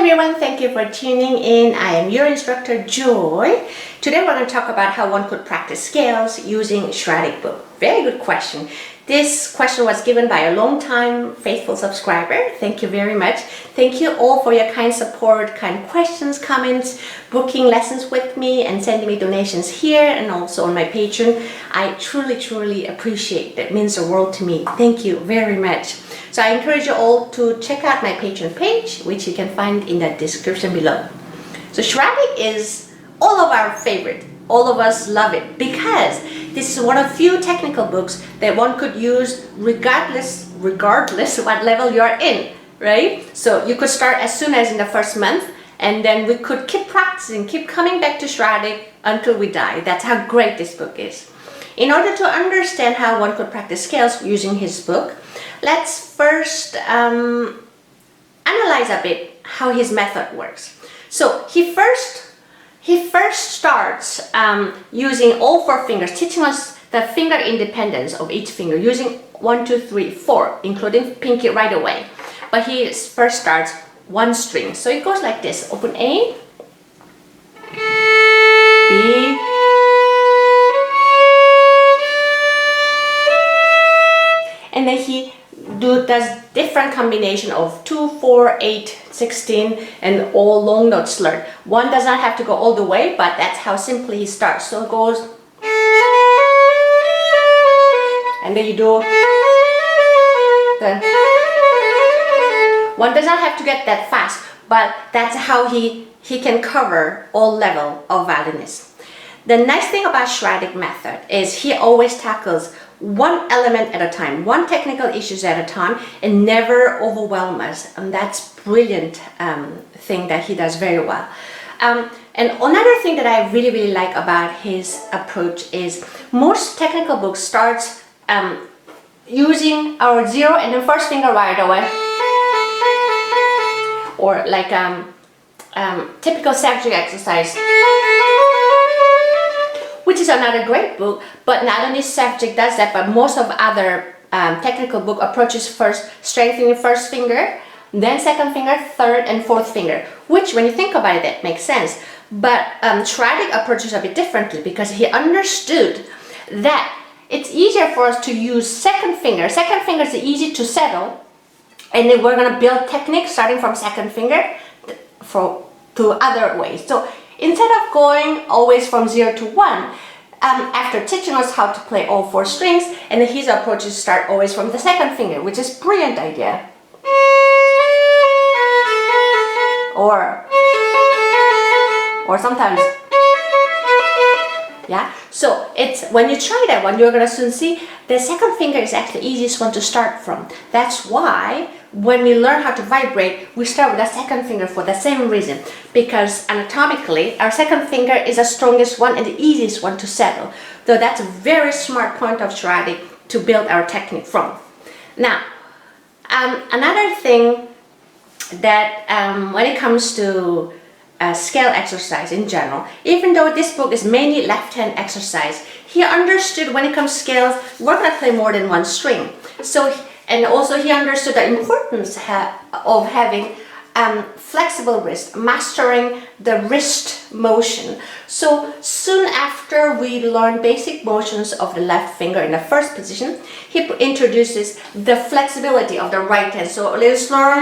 everyone, thank you for tuning in. I am your instructor Joy. Today we're going to talk about how one could practice scales using Schradieck book. Very good question. This question was given by a long-time faithful subscriber. Thank you very much. Thank you all for your kind support, kind questions, comments, booking lessons with me and sending me donations here and also on my Patreon. I truly appreciate it. It means the world to me. Thank you very much. So I encourage you all to check out my Patreon page, which you can find in the description below. So Schradieck is all of our favorite. All of us love it because this is one of few technical books that one could use regardless what level you're in, right? So you could start as soon as in the first month, and then we could keep practicing, keep coming back to Schradieck until we die. That's how great this book is. In order to understand how one could practice scales using his book, let's first analyze a bit how his method works. So he first starts using all four fingers, teaching us the finger independence of each finger, using 1, 2, 3, 4, including pinky right away. But he first starts one string. So it goes like this: open A, B, and then he does different combination of 2, 4, 8, 16 and all long notes slurred. One does not have to go all the way, but that's how simply he starts. So it goes, and then you do the, one does not have to get that fast, but that's how he can cover all level of violinists. The nice thing about Schradieck method is he always tackles one element at a time, one technical issues at a time, and never overwhelm us. And that's brilliant thing that he does very well. And another thing that I really like about his approach is most technical books starts using our 0 and then first finger right away, or like typical subject exercise, which is another great book. But not only subject does that, but most of other technical book approaches first strengthening first finger, then second finger, third and fourth finger, which when you think about it, that makes sense. But Schradieck approaches a bit differently because he understood that it's easier for us to use second finger. Second finger is easy to settle, and then we're going to build technique starting from second finger to other ways. So instead of going always from 0 to 1, after teaching us how to play all four strings, and his approach is start always from the second finger, which is brilliant idea. Or sometimes, yeah. So it's when you try that one, you're gonna soon see the second finger is actually the easiest one to start from. That's why when we learn how to vibrate, we start with the second finger for the same reason, because anatomically our second finger is the strongest one and the easiest one to settle. So that's a very smart point of Schradieck to build our technique from. Now, another thing that when it comes to scale exercise in general, even though this book is mainly left-hand exercise, he understood when it comes to scales, we're going to play more than one string. And also he understood the importance of having flexible wrist, mastering the wrist motion. So soon after we learn basic motions of the left finger in the first position, he introduces the flexibility of the right hand. So a little slower,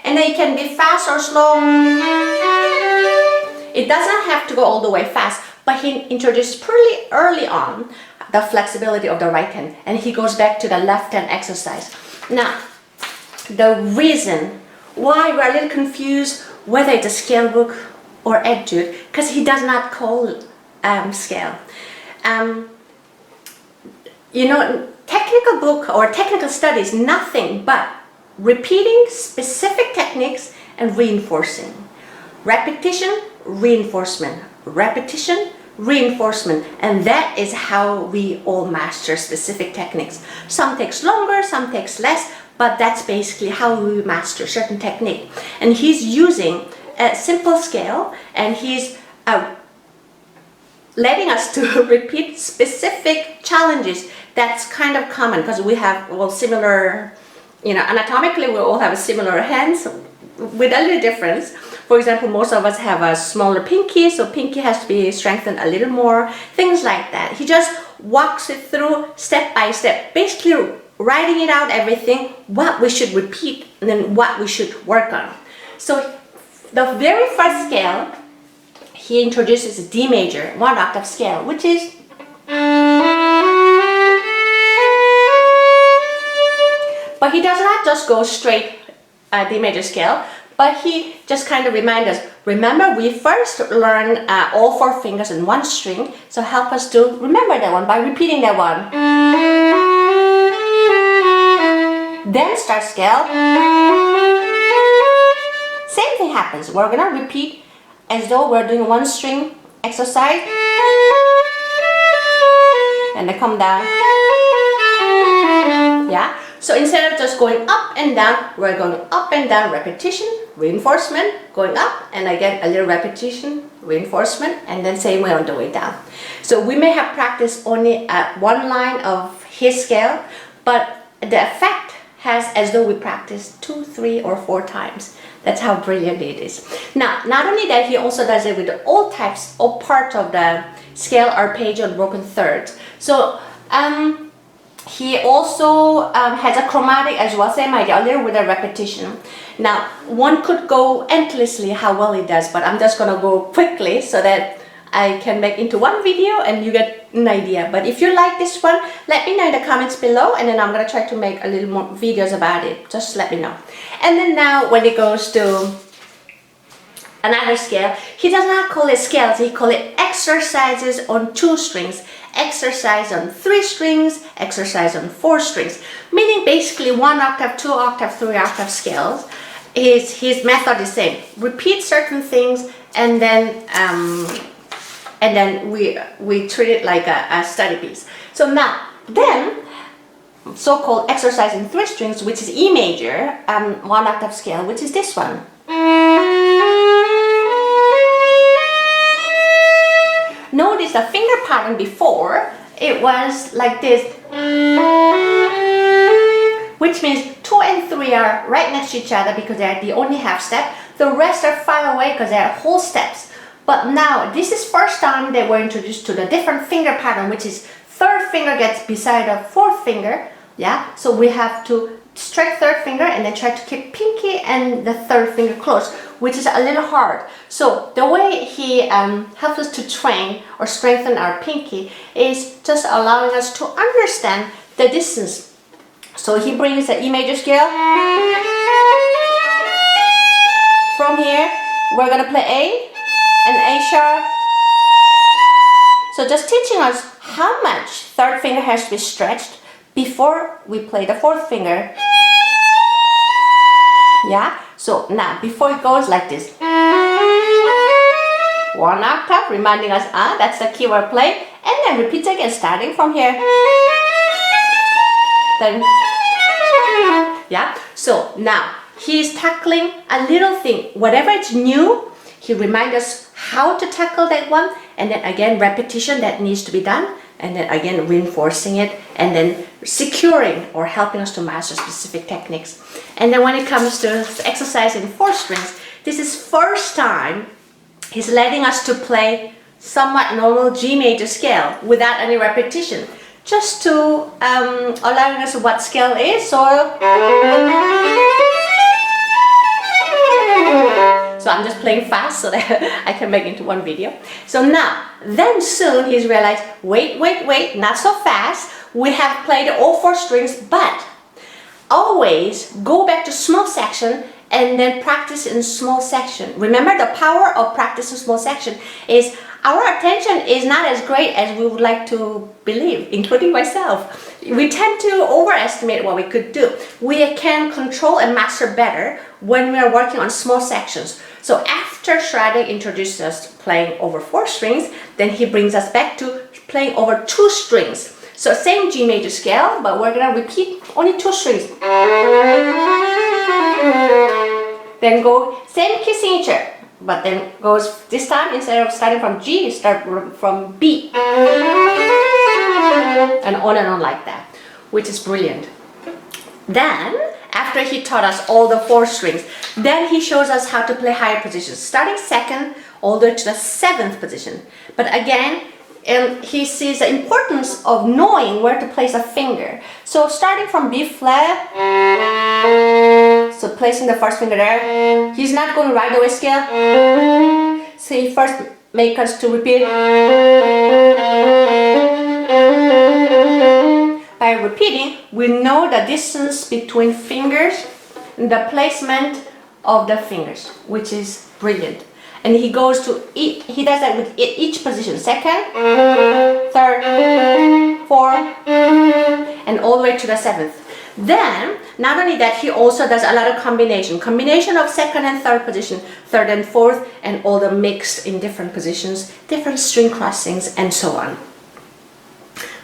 and then it can be fast or slow. It doesn't have to go all the way fast, but he introduced pretty early on the flexibility of the right hand, and he goes back to the left hand exercise. Now, the reason why we're a little confused whether it's a scale book or etude, because he does not call scale. You know, technical book or technical studies, nothing but repeating specific techniques and reinforcing. Repetition, reinforcement, repetition, reinforcement, and that is how we all master specific techniques. Some takes longer, some takes less, but that's basically how we master certain technique. And he's using a simple scale, and he's letting us to repeat specific challenges that's kind of common because we have all similar anatomically we all have similar hands with a little difference. For example, most of us have a smaller pinky, so pinky has to be strengthened a little more, things like that. He just walks it through step by step, basically writing it out everything, what we should repeat, and then what we should work on. So the very first scale, he introduces a D major, 1 octave scale, which is but he does not just go straight D major scale, but he just kind of reminds us, remember we first learn all 4 fingers in 1 string, so help us to remember that one by repeating that one. Then start scale. Same thing happens, we're gonna repeat as though we're doing 1 string exercise, and then come down. Yeah, so instead of just going up and down, we're going up and down, repetition, reinforcement, going up, and again a little repetition, reinforcement, and then same way on the way down. So we may have practiced only at 1 line of his scale, but the effect has as though we practiced 2, 3, or 4 times. That's how brilliant it is. Now, not only that, he also does it with all types, all parts of the scale, arpeggio, and broken thirds. So he also has a chromatic as well, same idea, a little with a repetition. Now, one could go endlessly how well he does, but I'm just gonna go quickly so that I can make into 1 video and you get an idea. But if you like this one, let me know in the comments below, and then I'm gonna try to make a little more videos about it. Just let me know. And then now when it goes to another scale, he does not call it scales, he calls it exercises on 2 strings, exercise on 3 strings, exercise on 4 strings, meaning basically 1 octave, 2 octave, 3 octave scales. His method is same. Repeat certain things, and then we treat it like a study piece. So now, then, so-called exercise in 3 strings, which is E major, 1 octave scale, which is this one. Notice the finger pattern before, it was like this, which means 2 and 3 are right next to each other because they're the only half step. The rest are far away because they're whole steps. But now, this is first time that we're introduced to the different finger pattern, which is 3rd finger gets beside the 4th finger. Yeah, so we have to stretch 3rd finger and then try to keep pinky and the 3rd finger close, which is a little hard. So the way he helps us to train or strengthen our pinky is just allowing us to understand the distance. So he brings the E major scale. From here, we're gonna play A and A sharp. So just teaching us how much 3rd finger has to be stretched before we play the 4th finger. Yeah, so now before it goes like this, 1 octave, reminding us, that's the key we're playing, and then repeat again, starting from here. Then, yeah, so now he's tackling a little thing, whatever is new, he reminds us how to tackle that one, and then again repetition that needs to be done, and then again reinforcing it, and then securing or helping us to master specific techniques. And then when it comes to exercise in 4 strings, this is first time he's letting us to play somewhat normal G major scale without any repetition, just to allowing us what scale is. So I'm just playing fast so that I can make into 1 video. So now, then soon he's realized, wait, not so fast. We have played all 4 strings, but always go back to small section and then practice in small section. Remember, the power of practice in small section is our attention is not as great as we would like to believe, including myself. We tend to overestimate what we could do. We can control and master better when we are working on small sections. So after Schradieck introduced us to playing over 4 strings, then he brings us back to playing over 2 strings. So same G major scale, but we're gonna repeat only 2 strings. Then go same key signature, but then goes this time, instead of starting from G, start from B. And on like that, which is brilliant. Then after he taught us all the 4 strings. Then he shows us how to play higher positions, starting 2nd all the way to the 7th position. But again, he sees the importance of knowing where to place a finger. So starting from B flat, so placing the first finger there, he's not going to right away scale. So he first makes us to repeat. By repeating, we know the distance between fingers and the placement of the fingers, which is brilliant. And he goes to he does that with each position, 2nd, 3rd, 4th, and all the way to the 7th. Then, not only that, he also does a lot of combination of 2nd and 3rd position, 3rd and 4th, and all the mixed in different positions, different string crossings, and so on.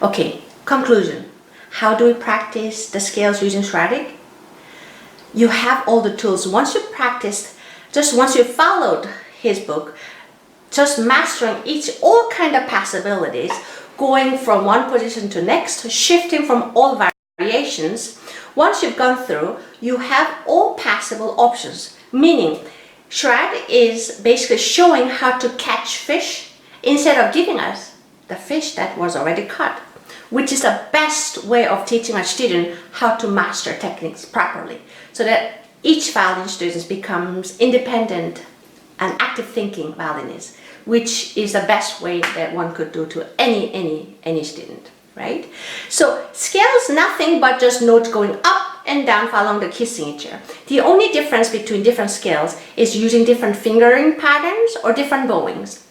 Okay, conclusion. How do we practice the scales using Schradieck? You have all the tools. Once you practiced, once you followed his book, just mastering all kind of possibilities, going from one position to next, shifting from all variations. Once you've gone through, you have all possible options. Meaning, Schradieck is basically showing how to catch fish instead of giving us the fish that was already caught, which is the best way of teaching a student how to master techniques properly, so that each violin student becomes independent and active thinking violinist, which is the best way that one could do to any student, right? So scales nothing but just notes going up and down following the key signature. The only difference between different scales is using different fingering patterns or different bowings.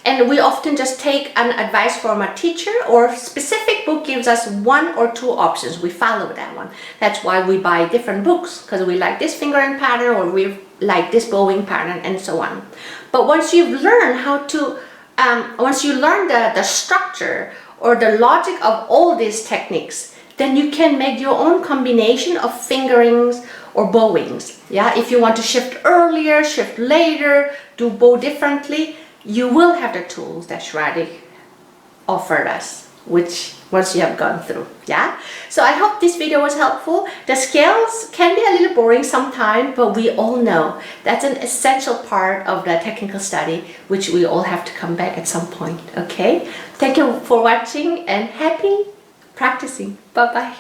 And we often just take an advice from a teacher, or specific book gives us 1 or 2 options. We follow that one. That's why we buy different books, because we like this fingering pattern or we like this bowing pattern and so on. But once you've learned how to, once you learn the structure or the logic of all these techniques, then you can make your own combination of fingerings or bowings. Yeah, if you want to shift earlier, shift later, do bow differently, you will have the tools that Schradieck offered us, which once you have gone through. Yeah, so I hope this video was helpful. The scales can be a little boring sometimes, but we all know that's an essential part of the technical study, which we all have to come back at some point. Okay, thank you for watching and happy practicing. Bye bye.